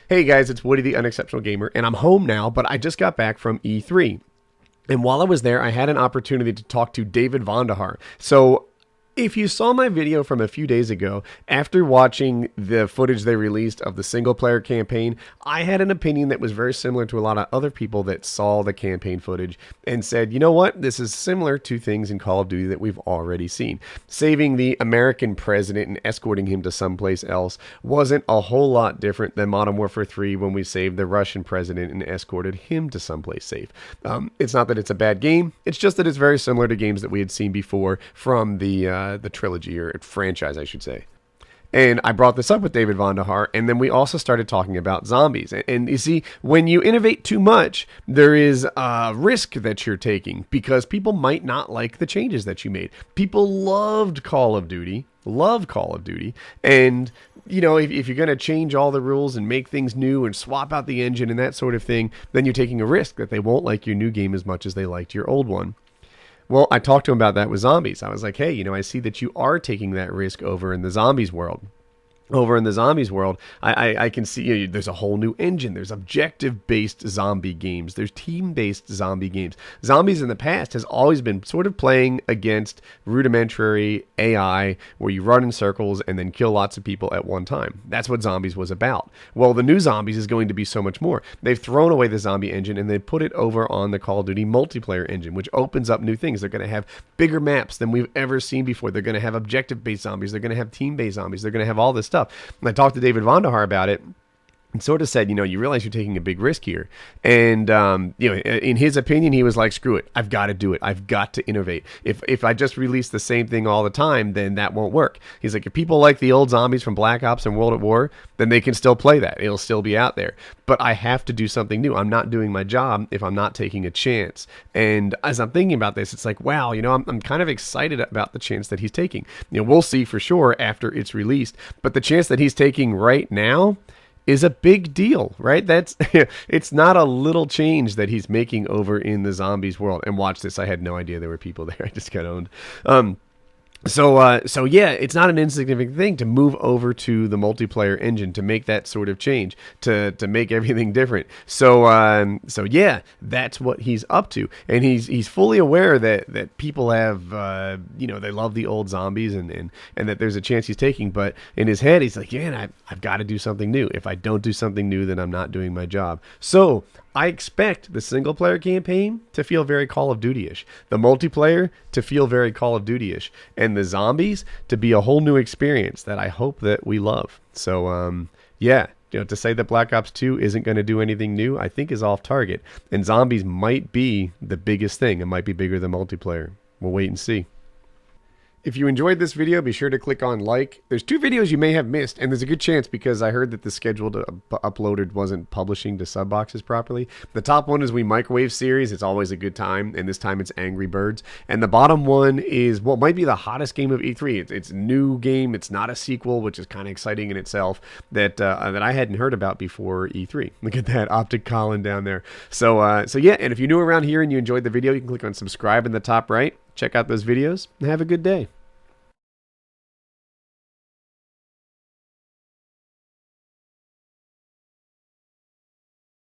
Hey guys, it's Woody the Unexceptional Gamer, and I'm home now, but I just got back from E3. And while I was there, I had an opportunity to talk to David Vonderhaar. So if you saw my video from a few days ago, after watching the footage they released of the single-player campaign, I had an opinion that was very similar to a lot of other people that saw the campaign footage and said, you know what, this is similar to things in Call of Duty that we've already seen. Saving the American president and escorting him to someplace else wasn't a whole lot different than Modern Warfare 3 when we saved the Russian president and escorted him to someplace safe. It's not that it's a bad game, it's just that it's very similar to games that we had seen before from the trilogy, or franchise, I should say. And I brought this up with David Vonderhaar, and then we also started talking about zombies. And you see, when you innovate too much, there is a risk that you're taking, because people might not like the changes that you made. People loved Call of Duty, and you know, if you're going to change all the rules and make things new and swap out the engine and that sort of thing, then you're taking a risk that they won't like your new game as much as they liked your old one. Well, I talked to him about that with zombies. I was like, hey, you know, I see that you are taking that risk over in the zombies world. Over in the zombies world, I can see, you know, there's a whole new engine. There's objective-based zombie games. There's team-based zombie games. Zombies in the past has always been sort of playing against rudimentary AI where you run in circles and then kill lots of people at one time. That's what zombies was about. Well, the new zombies is going to be so much more. They've thrown away the zombie engine and they put it over on the Call of Duty multiplayer engine, which opens up new things. They're going to have bigger maps than we've ever seen before. They're going to have objective-based zombies. They're going to have team-based zombies. They're going to have all this stuff. And I talked to David Vonderhaar about it and sort of said, you know, you realize you're taking a big risk here. And, you know, in his opinion, he was like, screw it. I've got to do it. I've got to innovate. If I just release the same thing all the time, then that won't work. He's like, if people like the old zombies from Black Ops and World at War, then they can still play that. It'll still be out there. But I have to do something new. I'm not doing my job if I'm not taking a chance. And as I'm thinking about this, it's like, wow, you know, I'm kind of excited about the chance that he's taking. You know, we'll see for sure after it's released. But the chance that he's taking right now is a big deal, right? That's it's not a little change that he's making over in the zombies world. And watch this, I had no idea there were people there. I just got owned. So yeah, it's not an insignificant thing to move over to the multiplayer engine, to make that sort of change, to make everything different. So yeah, that's what he's up to, and he's fully aware that people have, you know, they love the old zombies, and that there's a chance he's taking. But in his head, he's like, yeah, I've got to do something new. If I don't do something new, then I'm not doing my job. So I expect the single-player campaign to feel very Call of Duty-ish, the multiplayer to feel very Call of Duty-ish, and the zombies to be a whole new experience that I hope that we love. So, yeah, you know, to say that Black Ops 2 isn't going to do anything new, I think is off target. And zombies might be the biggest thing. It might be bigger than multiplayer. We'll wait and see. If you enjoyed this video, be sure to click on like. There's 2 videos you may have missed, and there's a good chance because I heard that the scheduled uploaded wasn't publishing to sub boxes properly. The top one is We Microwave series. It's always a good time, and this time it's Angry Birds. And the bottom one is what might be the hottest game of E3. It's a new game. It's not a sequel, which is kind of exciting in itself, that I hadn't heard about before E3. Look at that Optic Colin down there. So yeah, and if you're new around here and you enjoyed the video, you can click on subscribe in the top right. Check out those videos and have a good day.